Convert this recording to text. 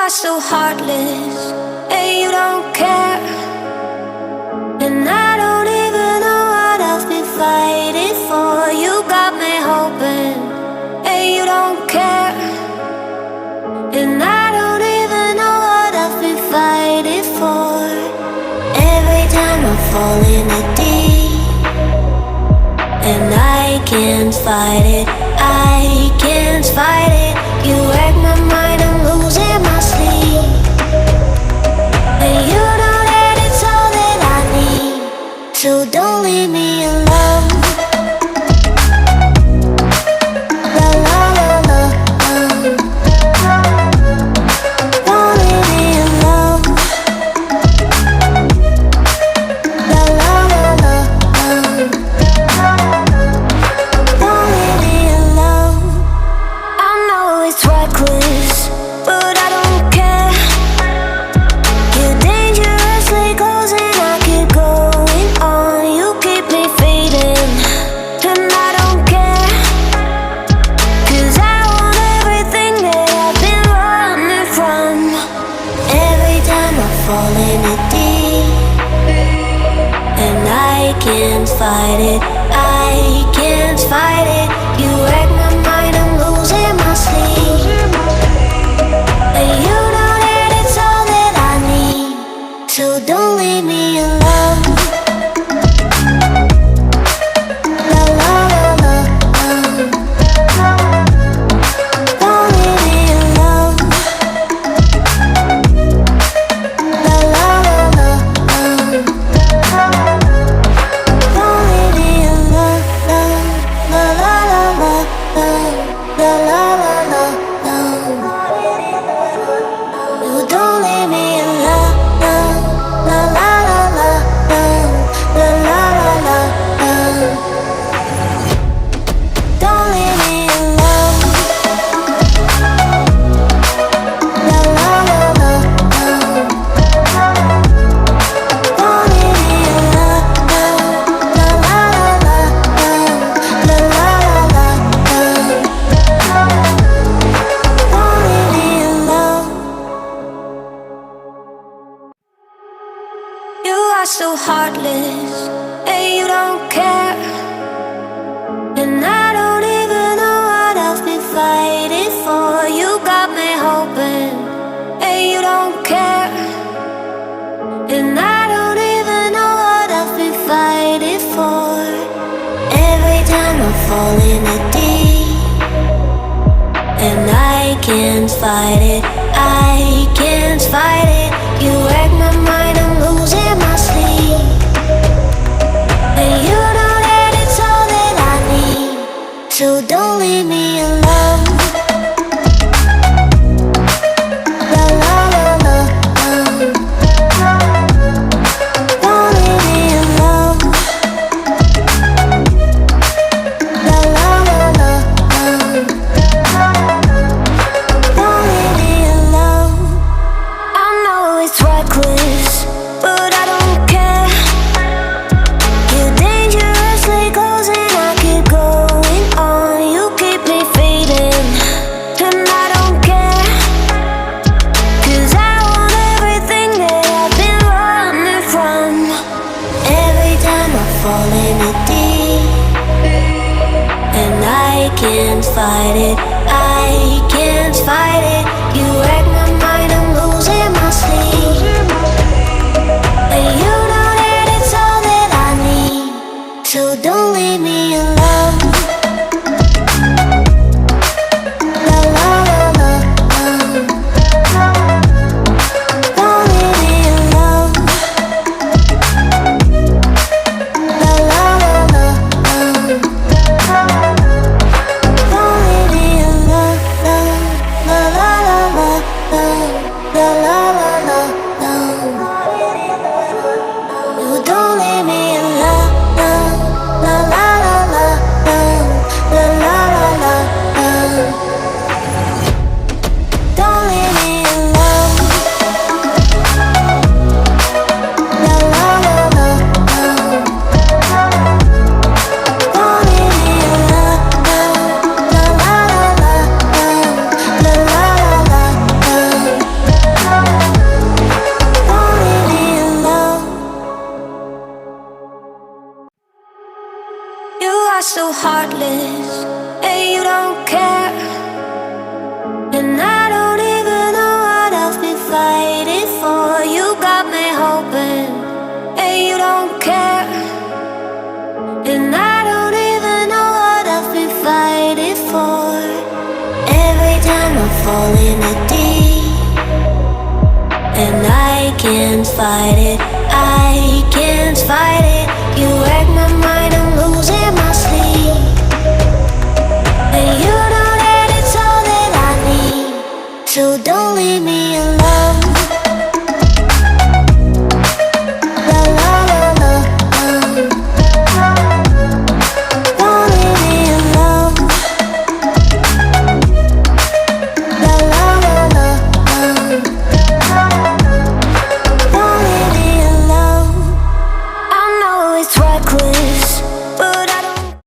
are so heartless, and you don't care. And I don't even know what I've been fighting for. You got me hoping, and you don't care. And I don't even know what I've been fighting for. Every time I fall in the deep, and I can't fight it, I can't fight it. You wreck my mind, I'm losing my sleep. And you know that it's all that I need, so don't leave me alone. La la la la, don't leave me alone. La la la la, don't leave me alone. I know it's reckless, but I don't care. You're dangerously close and I keep going on. You keep me fading, and I don't care. 'Cause I want everything that I've been running from. Every time I fall in the deep, and I can't fight it, I can't fight it. You wreck my mind, I'm losing my sleep. And you know that it's all that I need, so don't leave me alone. La la la la, don't leave me alone. La la la la, don't leave me alone. La la la la, la la la la, you don't leave me alone. La la la la, la la la la, don't leave me alone. La la la la, don't leave me alone. La la la la, la la la la, don't leave me alone. You are so heartless, and you don't care. And I don't even know what I've been fighting for. You got me hoping, and you don't care. And I don't even know what I've been fighting for. Every time I fall in the deep, and I can't fight it, I can't fight it. You wreck my mind, I'm losing my sleep. And you know that it's all that I need, so don't leave me alone. La la la la, don't leave me alone. La la la la, don't leave me alone. I know it's reckless, but I don't care. You're dangerously close and I keep going on. You keep me fading, and I don't care. 'Cause I want everything that I've been running from. Every time I fall in the deep, and I can't fight it, I can't fight it. You wreck my mind, I'm losing my sleep. And you know that it's all that I need, so don't leave me alone. La la la la, don't leave me alone. La la la la, don't leave me alone. La can't fight it, I can't fight it. You wreck my mind, I'm losing my sleep. And you know that it's all that I need, so don't leave me alone. La la la la, don't leave me alone. La la la la, don't leave me alone. I know it's reckless,